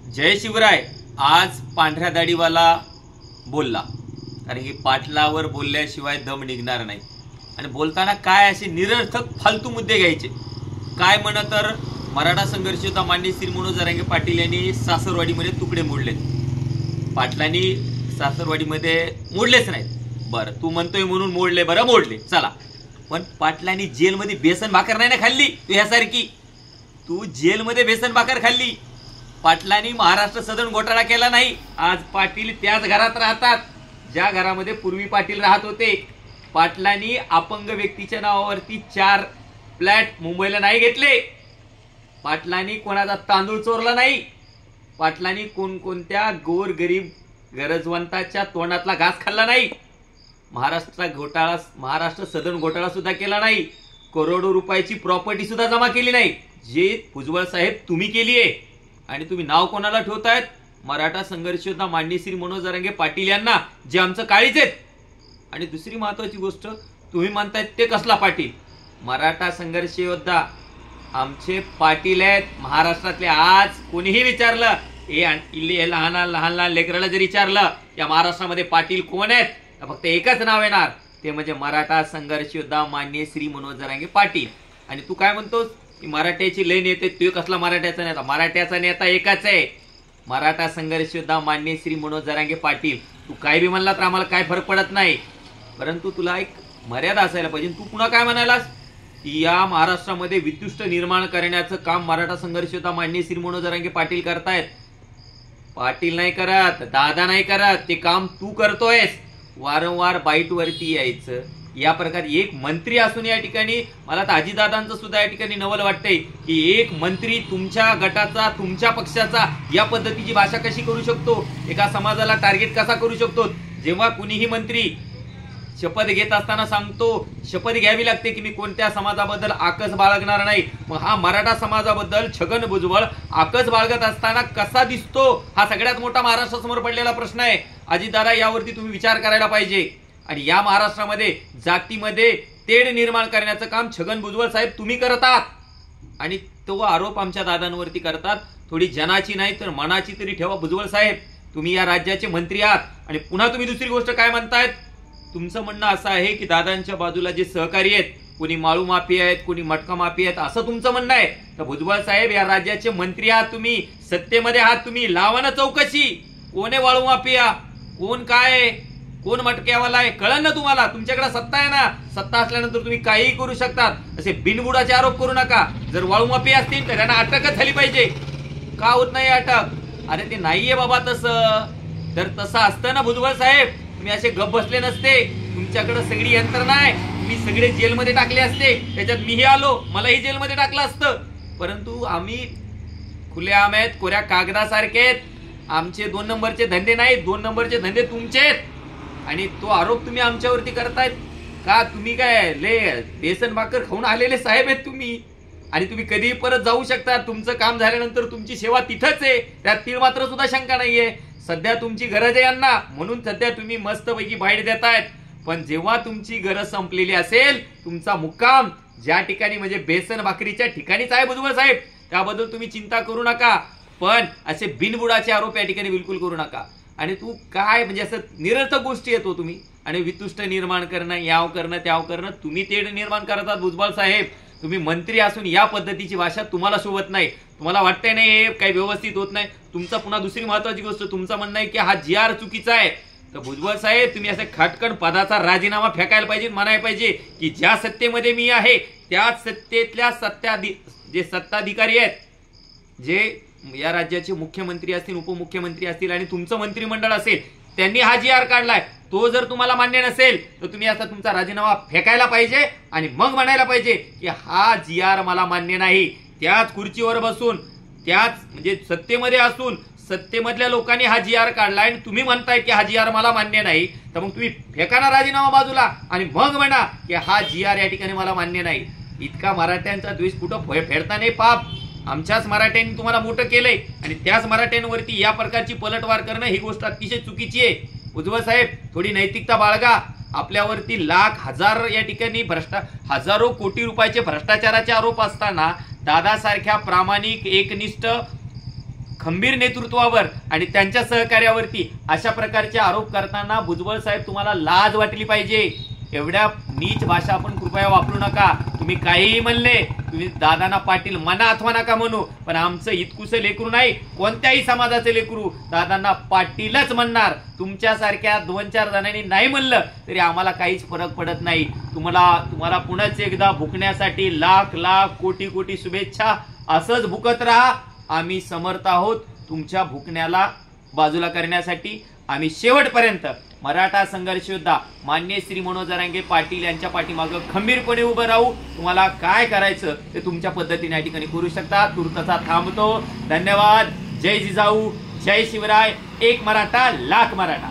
जय शिवराय. आज पांढऱ्या दाढीवाला बोलला, कारण की पाटलावर बोलल्याशिवाय दम निघणार नाही. आणि बोलताना काय असे निरर्थक फालतू मुद्दे घ्यायचे. काय म्हण तर मराठा संघर्ष योद्धा माननीय श्री मनोज जरांगे पाटील यांनी सासरवाडीमध्ये तुकडे मोडलेत. पाटलांनी सासरवाडीमध्ये मोडलेच नाहीत. बरं, तू म्हणतोय म्हणून मोडले. बरं, मोडले, चला. पण पाटलांनी जेलमध्ये बेसन भाकर नाही ना खाल्ली तू ह्यासारखी. तू जेलमध्ये बेसन भाकर खाल्ली. पाटलांनी महाराष्ट्र सदन घोटाळा केला नाही. आज पाटील त्याच घरात राहतात ज्या घरामध्ये पूर्वी पाटील राहत होते. पाटलांनी अपंग व्यक्तीच्या नावावरती 4 फ्लॅट मुंबईला नाही घेतले. पाटलांनी कोणाचा तांदूळ चोरला नाही. पाटलांनी कोणकोणत्या गोरगरीब गरजवंताच्या तोंडातला घास खाल्ला नाही. महाराष्ट्र सदन घोटाळा सुद्धा केला नाही. करोडो रुपयाची प्रॉपर्टी सुद्धा जमा केली नाही, जे भुजबळ साहेब तुम्ही केली आहे. आणि तुम्ही नाव कोणाला ठेवतायत? मराठा संघर्ष योद्धा माननीय श्री मनोज जरांगे पाटील यांना, जे आमचं काळीच आहेत. आणि दुसरी महत्वाची गोष्ट, तुम्ही म्हणतायत ते कसला पाटील? मराठा संघर्ष योद्धा आमचे पाटील आहेत महाराष्ट्रातले. आज कोणीही विचारलं, लहान लहान लेकराला जरी विचारलं या महाराष्ट्रामध्ये पाटील कोण आहेत, तर फक्त एकच नाव येणार, ते म्हणजे मराठा संघर्ष योद्धा माननीय श्री मनोज जरांगे पाटील. आणि तू काय म्हणतोस की मराठ्याची लय नेते? तू कसला मराठ्याचा नेता? मराठ्याचा नेता एकच आहे, मराठा संघर्ष योद्धा माननीय श्री मनोज जरांगे पाटील. तू काय बी म्हणला तर आम्हाला काय फरक पडत नाही, परंतु तुला एक मर्यादा असायला पाहिजे. तू पुन्हा काय म्हणालास की या महाराष्ट्रामध्ये विद्युष्ट निर्माण करण्याचं काम मराठा संघर्ष योद्धा माननीय श्री मनोज जरांगे पाटील करतायत. पाटील नाही करत, दादा नाही करत, ते काम तू करतोयस. वारंवार बाईट वरती यायचं. या प्रकारे एक मंत्री असून या ठिकाणी मला तर अजितदादांचं सुद्धा या ठिकाणी नवल वाटतंय की एक मंत्री तुमच्या गटाचा, तुमच्या पक्षाचा या पद्धतीची भाषा कशी करू शकतो, एका समाजाला टार्गेट कसा करू शकतो. जेव्हा कुणीही मंत्री शपथ घेत असताना सांगतो, शपथ घ्यावी लागते की मी कोणत्या समाजाबद्दल आकस बाळगणार नाही. मग हा मराठा समाजाबद्दल छगन भुजबळ आकस बाळगत असताना कसा दिसतो, हा सगळ्यात मोठा महाराष्ट्रासमोर पडलेला प्रश्न आहे. अजितदादा, यावरती तुम्ही विचार करायला पाहिजे. आणि या महाराष्ट्रामध्ये जातीमध्ये तेढ निर्माण करण्याचं काम छगन भुजबळ साहेब तुम्ही करतात. आणि तो आरोप आमच्या दादांवरती करतात. थोडी जनाची नाही तर मनाची तरी ठेवा भुजबळ साहेब. तुम्ही या राज्याचे मंत्री आहात. आणि पुन्हा तुम्ही दुसरी गोष्ट काय म्हणतायत? तुमचं म्हणणं असं आहे की दादांच्या बाजूला जे सहकारी आहेत, कोणी माळू माफी आहेत, कोणी मटका माफी आहेत, असं तुमचं म्हणणं आहे. तर भुजबळ साहेब, या राज्याचे मंत्री आहात तुम्ही, सत्तेमध्ये आहात तुम्ही, लावा ना चौकशी. कोण आहे वाळू माफिया, कोण काय आहे, कोण मटक्यावाला आहे, कळलं ना तुम्हाला. तुमच्याकडे सत्ता आहे ना, सत्ता असल्यानंतर तुम्ही काहीही करू शकतात. असे बिनबुडाचे आरोप करू नका. जर वाळू माफी असतील तर त्यांना अटकच झाली पाहिजे. का होत नाही अटक? अरे ते नाहीये बाबा तसं. तर तसं असतं ना भुजबळ साहेब, तुम्ही असे गप बसले नसते. तुमच्याकडे सगळी यंत्रणा आहे, तुम्ही सगळे जेलमध्ये टाकले असते. त्याच्यात मीही आलो, मलाही जेलमध्ये टाकलं असतं. परंतु आम्ही खुलेआम आहेत, कोऱ्या कागदासारखे आहेत. आमचे 2 नंबरचे धंदे नाहीत, 2 नंबरचे धंदे तुमचे आहेत. आणि तो आरोप तुम्ही आमच्यावरती करतायत का? तुम्ही काय बेसन भाकर खाऊन आलेले साहेब आहेत तुम्ही. आणि तुम्ही कधीही परत जाऊ शकता. तुमचं काम झाल्यानंतर तुमची सेवा तिथंच आहे, त्यात तीळ मात्र सुद्धा शंका नाहीये. सध्या तुमची गरज आहे यांना, म्हणून सध्या तुम्ही मस्तपैकी बाईट देतायत. पण जेव्हा तुमची गरज संपलेली असेल, तुमचा मुक्काम ज्या ठिकाणी म्हणजे बेसन भाकरीच्या ठिकाणीच आहे भुजबळ साहेब, त्याबद्दल तुम्ही चिंता करू नका. पण असे बिनबुडाचे आरोप या ठिकाणी बिलकुल करू नका. आणि तू काय म्हणजे असं निरर्थक गोष्टी येतो तुम्ही. आणि वितुष्ट निर्माण करणं, याव करणं, त्याव करणं, तुम्ही तेढ निर्माण करतात भुजबळ साहेब. तुम्ही मंत्री असून या पद्धतीची भाषा तुम्हाला शोभत नाही. तुम्हाला वाटतंय नाही हे काही व्यवस्थित होत नाही. तुमचा पुन्हा दुसरी महत्वाची गोष्ट, तुमचं म्हणणं आहे की हा GR चुकीचा आहे. तर भुजबळ साहेब, तुम्ही असं खटकन पदाचा राजीनामा फेकायला पाहिजे, म्हणायला पाहिजे की ज्या सत्तेमध्ये मी आहे त्याच सत्तेतल्या जे सत्ताधिकारी आहेत, जे या राज्याचे मुख्यमंत्री असतील, उपमुख्यमंत्री असतील आणि तुमचं मंत्रिमंडळ असेल, त्यांनी हा GR काढलाय. तो जर तुम्हाला मान्य नसेल तर तुम्ही असा तुमचा राजीनामा फेकायला पाहिजे आणि मग म्हणायला पाहिजे की हा GR मला मान्य नाही. त्याच खुर्चीवर बसून, त्याच म्हणजे सत्तेमध्ये असून सत्तेमधल्या लोकांनी हा GR काढलाय आणि तुम्ही म्हणताय की हा GR मला मान्य नाही. तर मग तुम्ही फेका ना राजीनामा बाजूला आणि मग म्हणा की हा GR या ठिकाणी मला मान्य नाही. इतका मराठ्यांचा द्वेष कुठं फेडता नाही पाप. आमच्याच मराठ्यांनी तुम्हाला मोठं केलंय आणि त्याच मराठ्यांवरती या प्रकारची पलटवार करणं ही गोष्ट अतिशय चुकीची आहे. भुजबळ साहेब, थोडी नैतिकता बाळगा. आपल्यावरती लाख हजार या ठिकाणी हजारो कोटी रुपयाचे भ्रष्टाचाराचे आरोप असताना दादासारख्या प्रामाणिक, एकनिष्ठ खंबीर नेतृत्वावर आणि त्यांच्या सहकार्यावरती अशा प्रकारचे आरोप करताना भुजबळ साहेब तुम्हाला लाज वाटली पाहिजे. एवढ्या नीच भाषा आपण कृपया वापरू नका. तुम्ही काहीही म्हणले, तुम्ही दादांना पाटील म्हणा अथवा नका म्हणू, पण आमचं इतकुसं लेकरू नाही, कोणत्याही समाजाचे लेकरू दादांना पाटीलच म्हणणार. तुमच्यासारख्या 2-4 जणांनी नाही म्हणलं तरी आम्हाला काहीच फरक पडत नाही. तुम्हाला पुन्हाच एकदा भुकण्यासाठी लाख लाख कोटी कोटी शुभेच्छा. असंच भुकत राहा. आम्ही समर्थ आहोत तुमच्या भुकण्याला बाजूला करण्यासाठी. आम्ही शेवटपर्यंत मराठा संघर्ष योद्धा माननीय श्री मनोज जरांगे पाटील यांच्या पाठीमागं खंबीरपणे उभं राहू. तुम्हाला काय करायचं ते तुमच्या पद्धतीने या ठिकाणी करू शकता. तुर्तचा थांबतो. धन्यवाद. जय जिजाऊ, जय शिवराय. एक मराठा लाख मराठा.